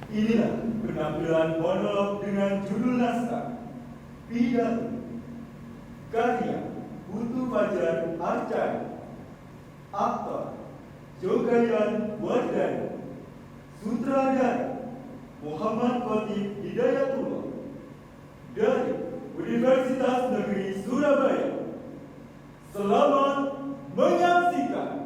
Inilah penampilan monolog dengan judul naskah Pidato karya Putu Fajar Arcana, aktor Jogayan Wardana, sutradara Muhammad Khotib Hidayatullah dari Universitas Negeri Surabaya. Selamat menyaksikan.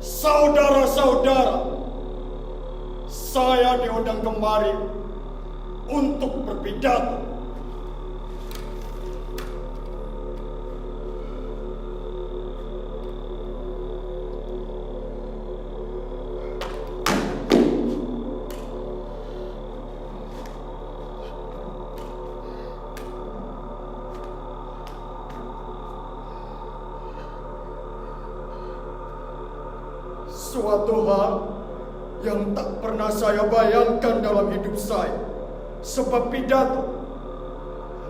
Saudara-saudara, saya diundang kemari untuk berpidato. Suatu hal yang tak pernah saya bayangkan dalam hidup saya. Sebab pidato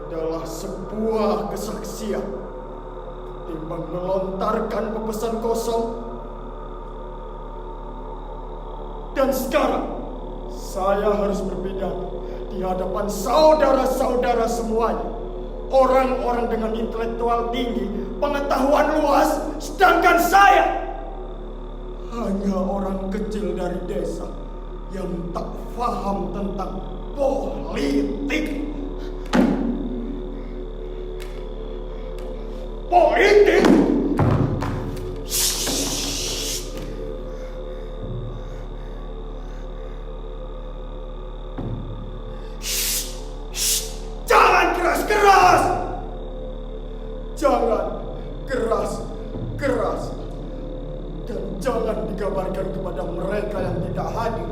adalah sebuah kesaksian. Timbang melontarkan pepesan kosong. Dan sekarang saya harus berpidato di hadapan saudara-saudara semuanya. Orang-orang dengan intelektual tinggi, pengetahuan luas, sedangkan saya hanya orang kecil dari desa yang tak paham tentang politik. Politik? Jangan keras-keras! Jangan keras-keras! Dan jangan digambarkan kepada mereka yang tidak hadir.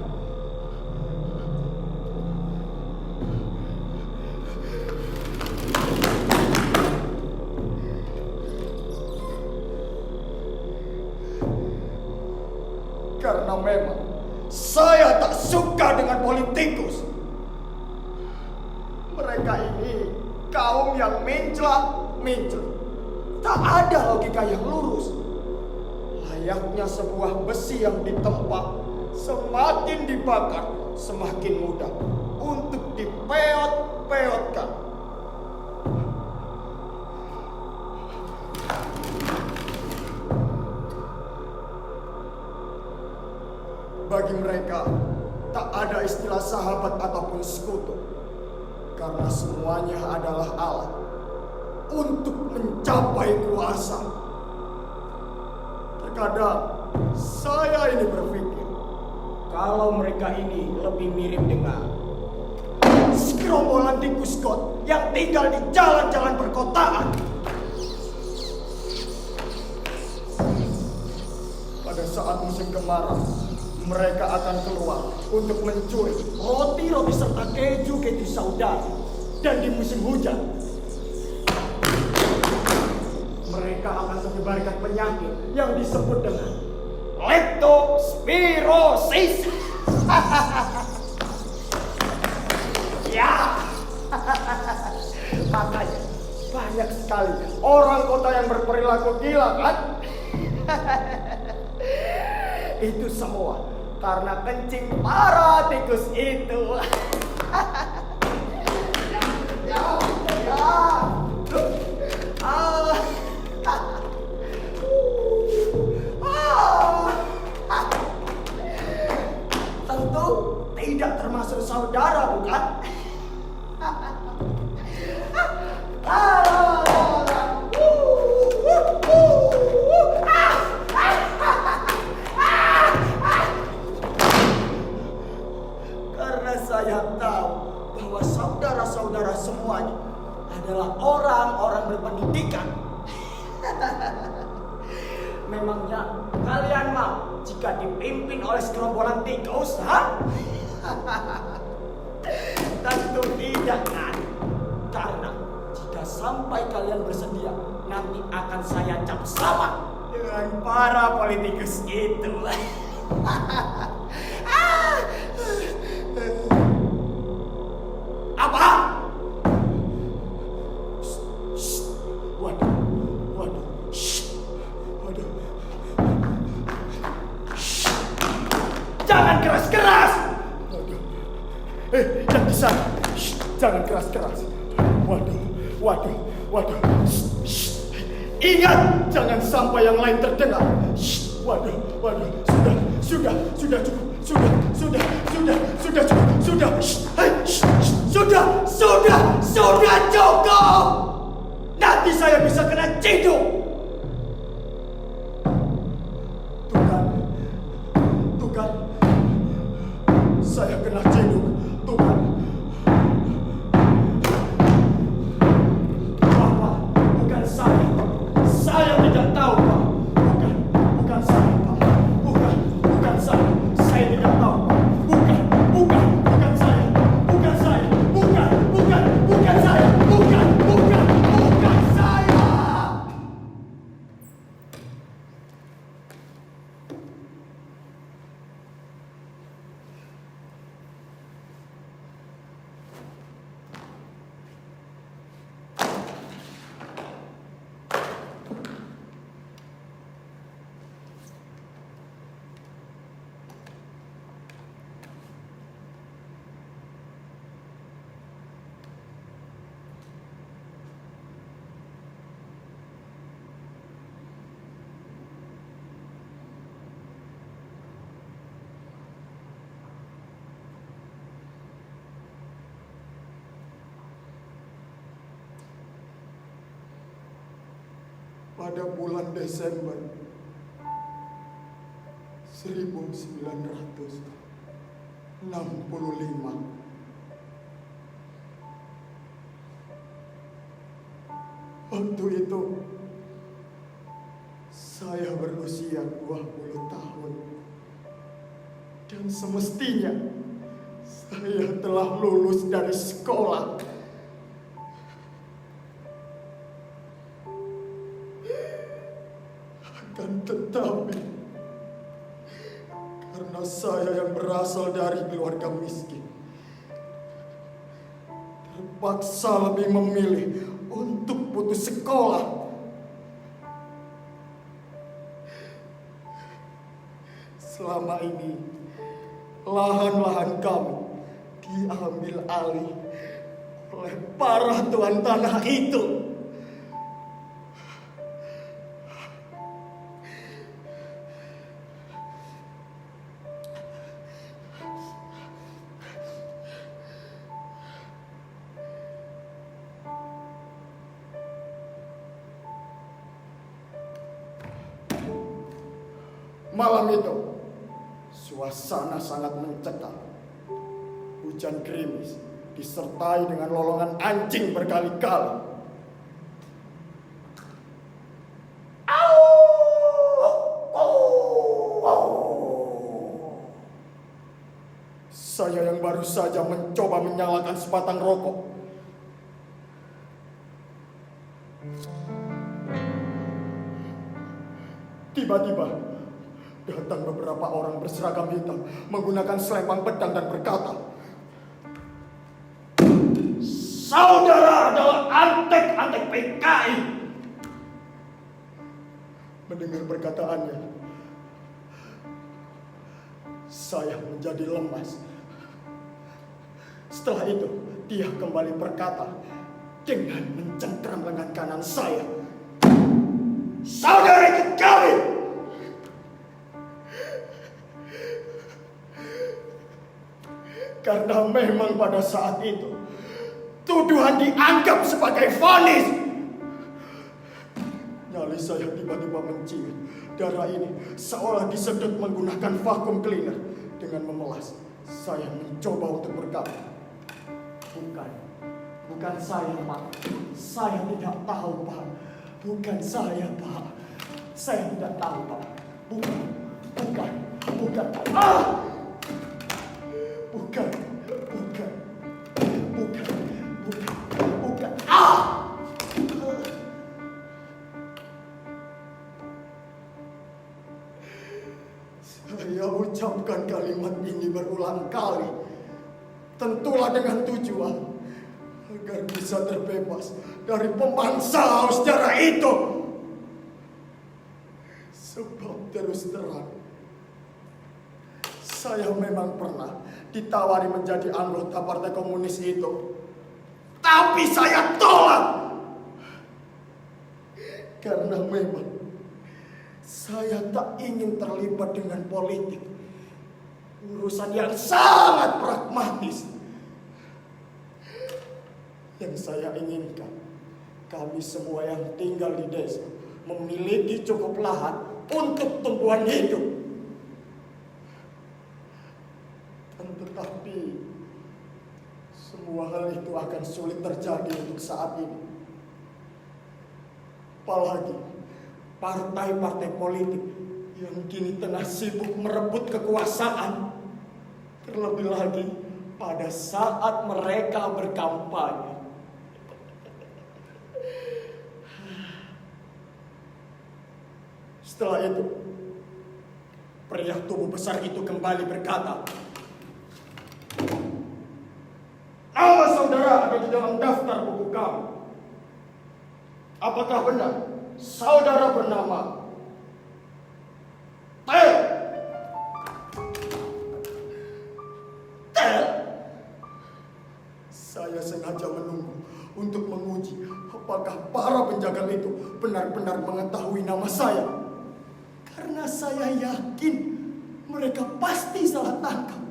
Karena memang saya tak suka dengan politikus. Mereka ini kaum yang mencela. Tak ada logika yang lurus. Layaknya sebuah besi yang ditempa, semakin dibakar, semakin mudah untuk dipeot-peotkan. Bagi mereka, tak ada istilah sahabat ataupun sekutu, karena semuanya adalah alat untuk mencapai kuasa. Terkadang saya ini berpikir, kalau mereka ini lebih mirip dengan segerombolan tikus got yang tinggal di jalan-jalan perkotaan. Pada saat musim kemarau, mereka akan keluar untuk mencuri roti-roti serta keju-keju saudara. Dan di musim hujan, mereka akan menyebarkan penyakit yang disebut dengan leptospirosis. Ya, makanya banyak sekali orang kota yang berperilaku gila, kan? Itu semua karena kencing para tikus itu. Tentu tidak termasuk saudara, bukan? Karena saya tahu bahwa saudara-saudara semuanya adalah orang-orang berpendidikan. Memangnya kalian mau jika dipimpin oleh segerombolan tikus, ha? Tentu tidak, kan? Karena jika sampai kalian bersedia, nanti akan saya cap sama dengan para politikus itu. Apa? Waduh. Jangan keras-keras. Yang di sana. Jangan keras-keras. Waduh. Ingat, jangan sampai yang lain terdengar. Waduh. Sudah cukup. Nanti saya bisa kena ciduk. Tuh kan. Saya kena ciduk. Tuh kan. Bapak, bukan saya. Saya tidak tahu, Pak. Bukan saya, Pak. Bukan saya. Saya tidak tahu, Pak. Bukan saya. Bukan saya. Bukan saya. Bukan saya. Pada bulan Desember 1965, waktu itu saya berusia 20 tahun dan semestinya saya telah lulus dari sekolah. Akan tetapi, karena saya yang berasal dari keluarga miskin, terpaksa lebih memilih untuk putus sekolah. Selama ini, lahan-lahan kami diambil alih oleh para tuan tanah itu. Malam itu, suasana sangat mencekam. Hujan gerimis disertai dengan lolongan anjing berkali-kali. Saya yang baru saja mencoba menyalakan sebatang rokok, tiba-tiba datang beberapa orang berseragam hitam menggunakan selempang pedang dan berkata, "Saudara adalah antek-antek PKI. Mendengar perkataannya, saya menjadi lemas. Setelah itu, dia kembali berkata dengan mencengkram lengan kanan saya, "Saudara ikut kami!" Karena memang pada saat itu, tuduhan dianggap sebagai vonis. Nyali saya tiba-tiba menciut. Darah ini seolah disedot menggunakan vacuum cleaner. Dengan memelas, saya mencoba untuk berkata, Bukan saya, Pak. Saya tidak tahu, Pak. Bukan saya, Pak. Saya tidak tahu, Pak. Bukan. Ah! Bukan. Ah! Saya ucapkan kalimat ini berulang kali. Tentulah dengan tujuan agar bisa terbebas dari pemangsa sejarah itu. Sebab terus terang, saya memang pernah ditawari menjadi anggota Partai Komunis itu. Tapi saya tolak. Karena memang saya tak ingin terlibat dengan politik. Urusan yang sangat pragmatis. Yang saya inginkan, kami semua yang tinggal di desa memiliki cukup lahan untuk tumbuhan hidup. Tetapi semua hal itu akan sulit terjadi untuk saat ini. Apalagi partai-partai politik yang kini tengah sibuk merebut kekuasaan. Terlebih lagi pada saat mereka berkampanye. Setelah itu, pria tubuh besar itu kembali berkata, "Nama saudara ada di dalam daftar buku kami. Apakah benar saudara bernama Tel?" Tel? Saya sengaja menunggu untuk menguji apakah para penjaga itu benar-benar mengetahui nama saya. Karena saya yakin mereka pasti salah tangkap.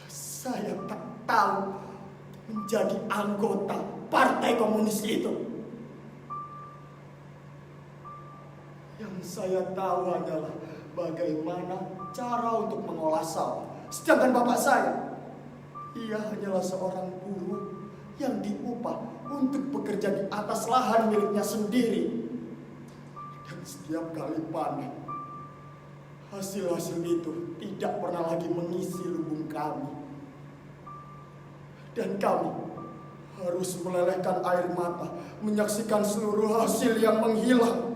Saya tak tahu menjadi anggota Partai Komunis itu. Yang saya tahu adalah bagaimana cara untuk mengolah sawah. Sedangkan bapak saya, ia hanyalah seorang buruh yang diupah untuk bekerja di atas lahan miliknya sendiri. Dan setiap kali panen, hasil-hasil itu tidak pernah lagi mengisi lubung kami. Dan kami harus melelehkan air mata menyaksikan seluruh hasil yang menghilang.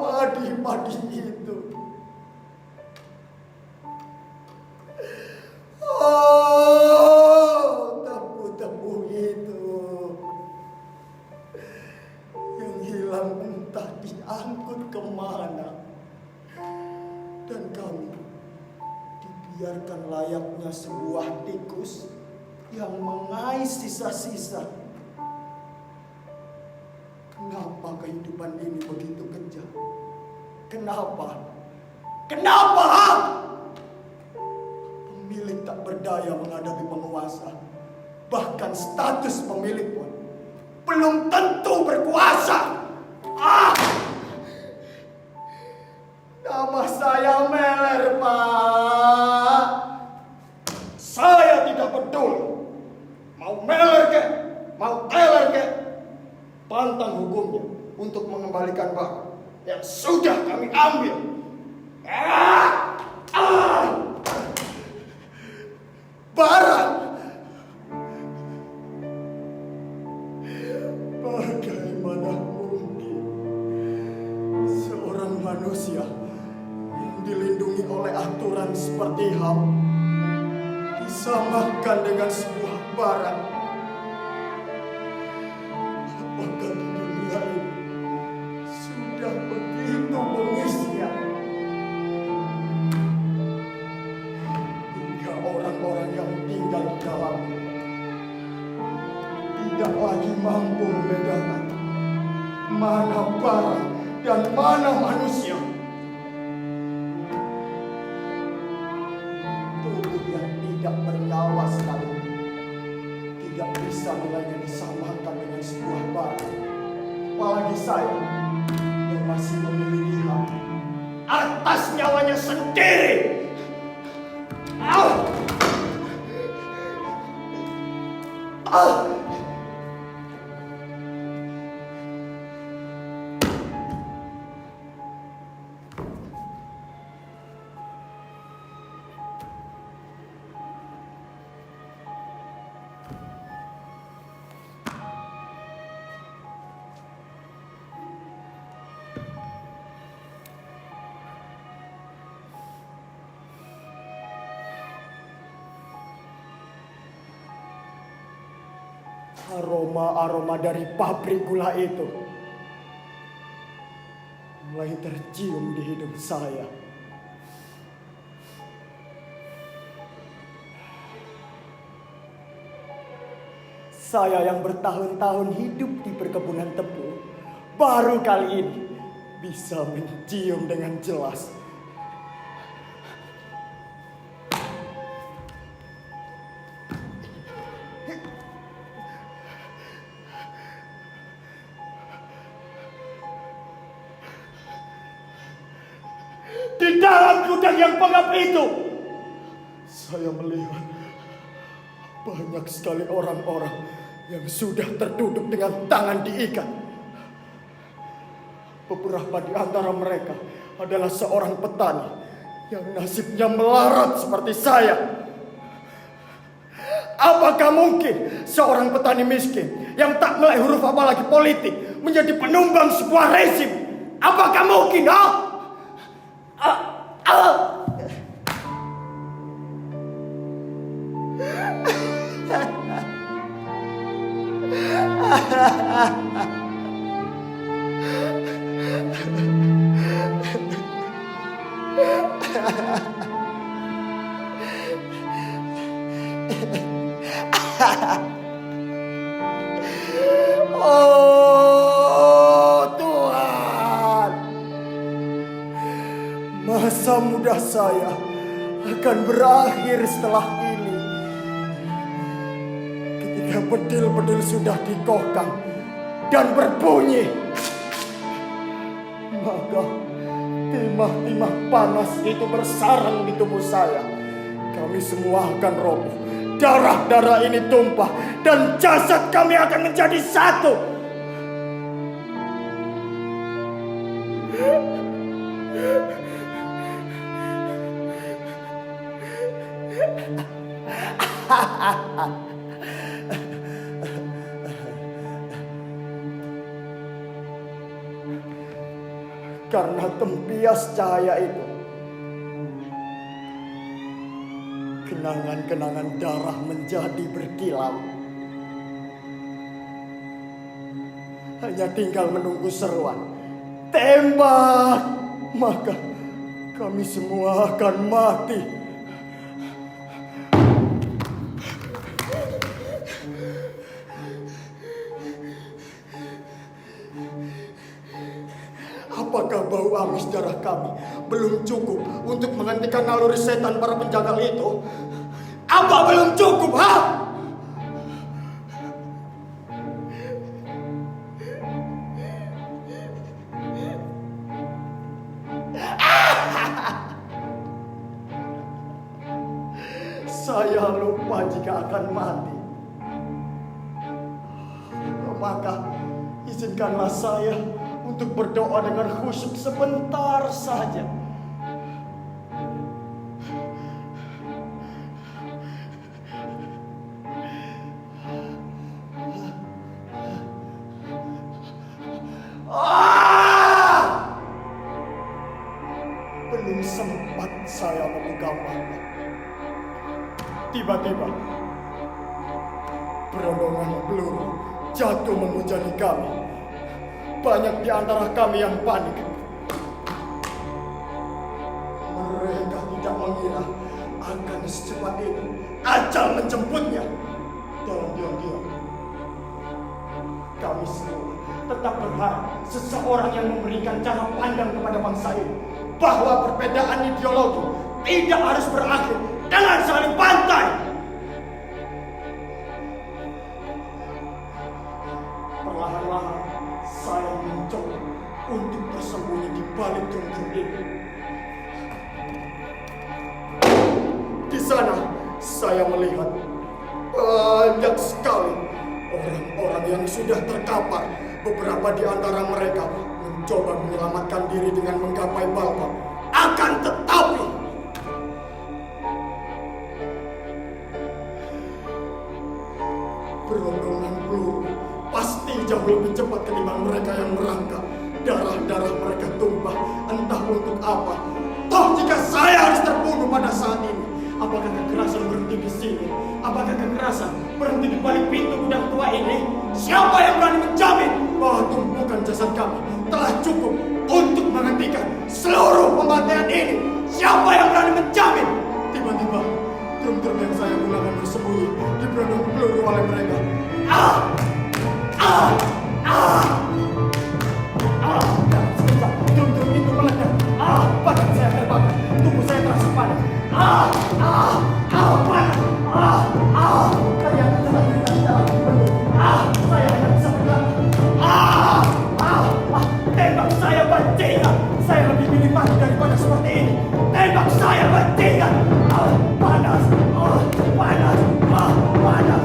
Padi-padi itu. Tebu-tebu itu. Yang hilang entah diangkut kemana. Dan kami dibiarkan layaknya sebuah tikus yang mengais sisa-sisa. Kenapa kehidupan ini begitu kejam? Kenapa? Pemilik tak berdaya menghadapi penguasa. Bahkan status pemilik pun belum tentu berkuasa. Nama saya Meler, Pak. Saya tidak peduli. Mau Meler kek, mau Teler kek, pantang hukumnya untuk mengembalikan barang yang sudah kami ambil. Barang? Bagaimana mungkin seorang manusia yang dilindungi oleh aturan seperti HAM disamakan dengan sebuah barang lagi mampu membedakan mana barang dan mana manusia. Tubuh yang tidak bernyawa sekalipun tidak bisa nilainya disamakan dengan sebuah barang. Apalagi saya yang masih memiliki hak atas nyawanya sendiri. Aroma-aroma dari pabrik gula itu mulai tercium di hidung saya. Saya yang bertahun-tahun hidup di perkebunan tebu, baru kali ini bisa mencium dengan jelas di dalam gudang yang pengap itu. Saya melihat banyak sekali orang-orang yang sudah terduduk dengan tangan diikat. Beberapa di antara mereka adalah seorang petani yang nasibnya melarat seperti saya. Apakah mungkin seorang petani miskin yang tak melek huruf apalagi politik menjadi penumbang sebuah rezim? Apakah mungkin? Oh Tuhan, masa muda saya akan berakhir setelah ini. Ketika bedil-bedil sudah dikokang dan berbunyi, maka timah-timah panas itu bersarang di tubuh saya. Kami semua akan roboh. Darah-darah ini tumpah dan jasad kami akan menjadi satu. Karena tempias cahaya itu, kenangan-kenangan darah menjadi berkilau. Hanya tinggal menunggu seruan, tembak, maka kami semua akan mati. Apakah bau amis darah kami belum cukup untuk menghentikan naluri setan para penjagal itu? Apa belum cukup, Saya lupa jika akan mati. Maka izinkanlah saya untuk berdoa dengan khusyuk sebentar saja. Belum sempat saya membuka mata, tiba-tiba berondongan peluru jatuh menghujani kami. Banyak di antara kami yang panik. Mereka tidak mengira akan secepat itu ajal menjemputnya. Dalam diam-diam Kami semua tetap berharap seseorang yang memberikan cara pandang kepada bangsa ini bahwa perbedaan ideologi tidak harus berakhir dengan saling bantai. Perlahan-lahan saya mencoba untuk bersembunyi di balik drum-drum ini. Di sana saya melihat banyak sekali orang-orang yang sudah terkapar. Beberapa di antara mereka mencoba menyelamatkan diri dengan menggapai balkon. Akan tetapi berombongan peluru pasti jauh lebih cepat ketimbang mereka yang merangkak. Darah-darah mereka tumpah, entah untuk apa. Toh jika saya harus terbunuh pada saat ini, apakah kekerasan berhenti di sini? Apakah kekerasan berhenti di balik pintu gudang tua ini? Siapa yang berani menjamin bahwa tumpukan jasad kami telah cukup untuk menghentikan seluruh pembantaian ini? Siapa yang berani menjamin? Tiba-tiba drum-drum yang saya gunakan bersembunyi diberondong peluru oleh mereka. Drum-drum itu meledak. Badan saya terbakar. Tubuh saya terasa panas. Panas. Saya tidak bisa bergerak. Saya tidak bisa bergerak. Tembak saya bajingan. Saya lebih pilih mati daripada seperti ini. Tembak saya bajingan. Panas. Panas. Panas.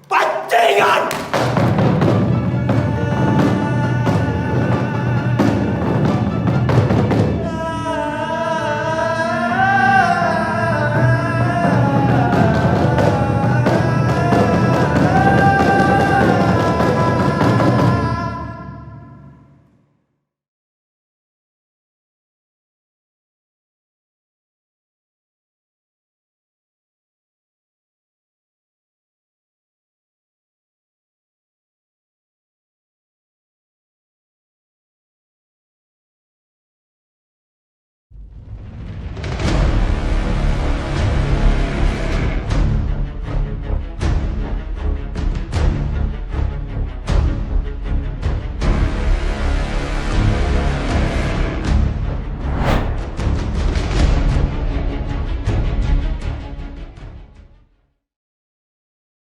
Bajingan!